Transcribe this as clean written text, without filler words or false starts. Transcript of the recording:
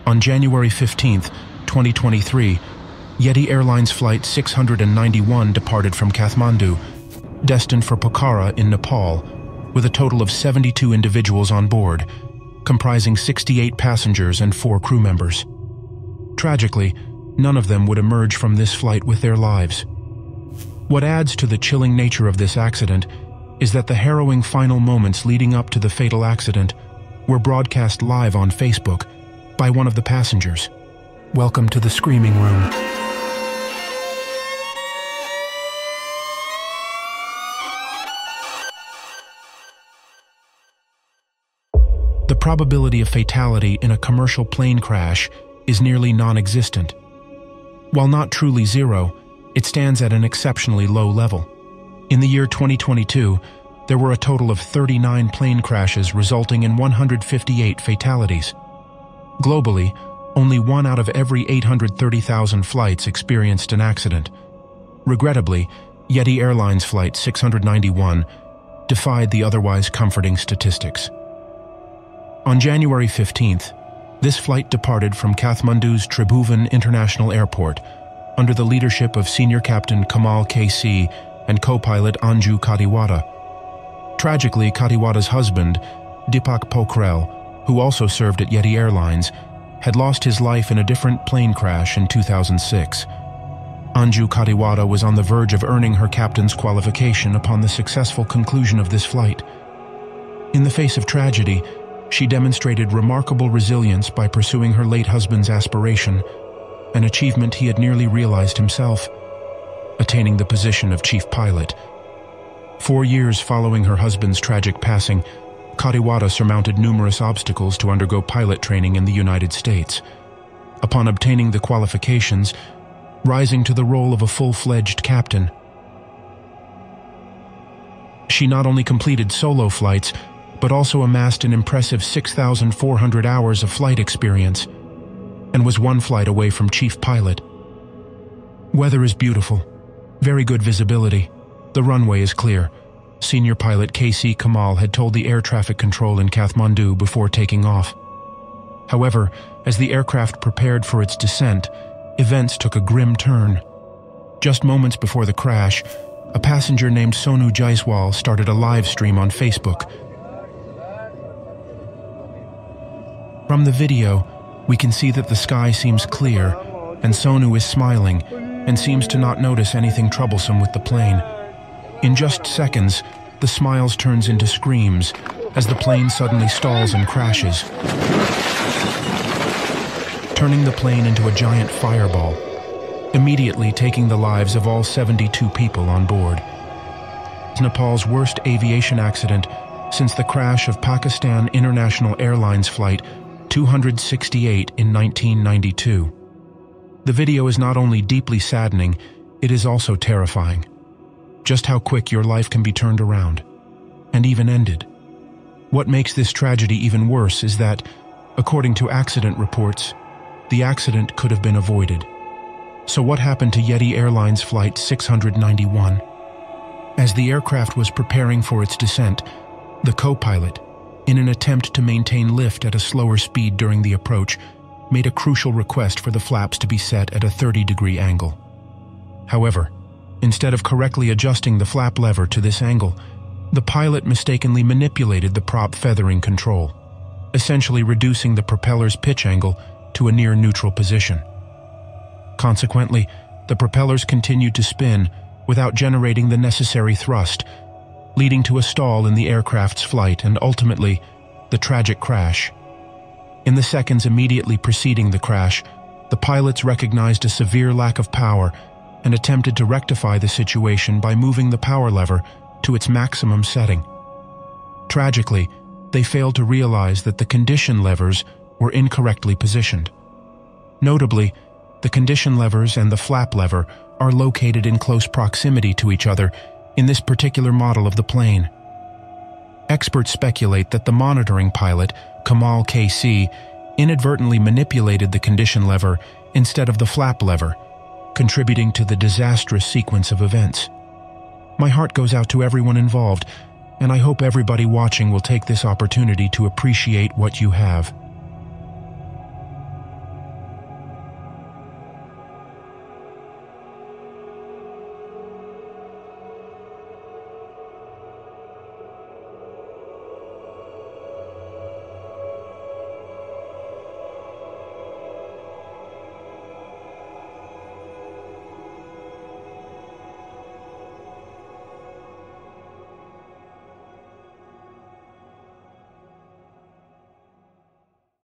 On January 15, 2023, Yeti Airlines Flight 691 departed from Kathmandu, destined for Pokhara in Nepal, with a total of 72 individuals on board, comprising 68 passengers and 4 crew members. Tragically, none of them would emerge from this flight with their lives. What adds to the chilling nature of this accident is that the harrowing final moments leading up to the fatal accident were broadcast live on Facebook by one of the passengers. Welcome to the Screaming Room. The probability of fatality in a commercial plane crash is nearly non-existent. While not truly zero, it stands at an exceptionally low level. In the year 2022, there were a total of 39 plane crashes resulting in 158 fatalities. Globally, only 1 out of every 830,000 flights experienced an accident. Regrettably, Yeti Airlines Flight 691 defied the otherwise comforting statistics. On January 15th, this flight departed from Kathmandu's Tribhuvan International Airport under the leadership of Senior Captain Kamal KC and co-pilot Anju Kadiwada. Tragically, Kadiwada's husband, Deepak Pokhrel, who also served at Yeti Airlines, had lost his life in a different plane crash in 2006. Anju Kadiwada was on the verge of earning her captain's qualification upon the successful conclusion of this flight. In the face of tragedy, she demonstrated remarkable resilience by pursuing her late husband's aspiration, an achievement he had nearly realized himself, attaining the position of chief pilot. 4 years following her husband's tragic passing, Kadiwada surmounted numerous obstacles to undergo pilot training in the United States. Upon obtaining the qualifications, rising to the role of a full-fledged captain, she not only completed solo flights, but also amassed an impressive 6,400 hours of flight experience, and was 1 flight away from chief pilot. Weather is beautiful, very good visibility. The runway is clear. Senior pilot KC Kamal had told the air traffic control in Kathmandu before taking off. However, as the aircraft prepared for its descent, events took a grim turn. Just moments before the crash, a passenger named Sonu Jaiswal started a live stream on Facebook. From the video, we can see that the sky seems clear, and Sonu is smiling and seems to not notice anything troublesome with the plane. In just seconds, the smiles turns into screams as the plane suddenly stalls and crashes, turning the plane into a giant fireball, immediately taking the lives of all 72 people on board. It's Nepal's worst aviation accident since the crash of Pakistan International Airlines Flight 268 in 1992. The video is not only deeply saddening, it is also terrifying. Just how quick your life can be turned around, and even ended. What makes this tragedy even worse is that, according to accident reports, the accident could have been avoided. So what happened to Yeti Airlines Flight 691? As the aircraft was preparing for its descent, the co-pilot, in an attempt to maintain lift at a slower speed during the approach, made a crucial request for the flaps to be set at a 30-degree angle. However, instead of correctly adjusting the flap lever to this angle, the pilot mistakenly manipulated the prop feathering control, essentially reducing the propeller's pitch angle to a near-neutral position. Consequently, the propellers continued to spin without generating the necessary thrust, leading to a stall in the aircraft's flight and ultimately, the tragic crash. In the seconds immediately preceding the crash, the pilots recognized a severe lack of power and attempted to rectify the situation by moving the power lever to its maximum setting. Tragically, they failed to realize that the condition levers were incorrectly positioned. Notably, the condition levers and the flap lever are located in close proximity to each other in this particular model of the plane. Experts speculate that the monitoring pilot, Kamal KC, inadvertently manipulated the condition lever instead of the flap lever, contributing to the disastrous sequence of events. My heart goes out to everyone involved, and I hope everybody watching will take this opportunity to appreciate what you have.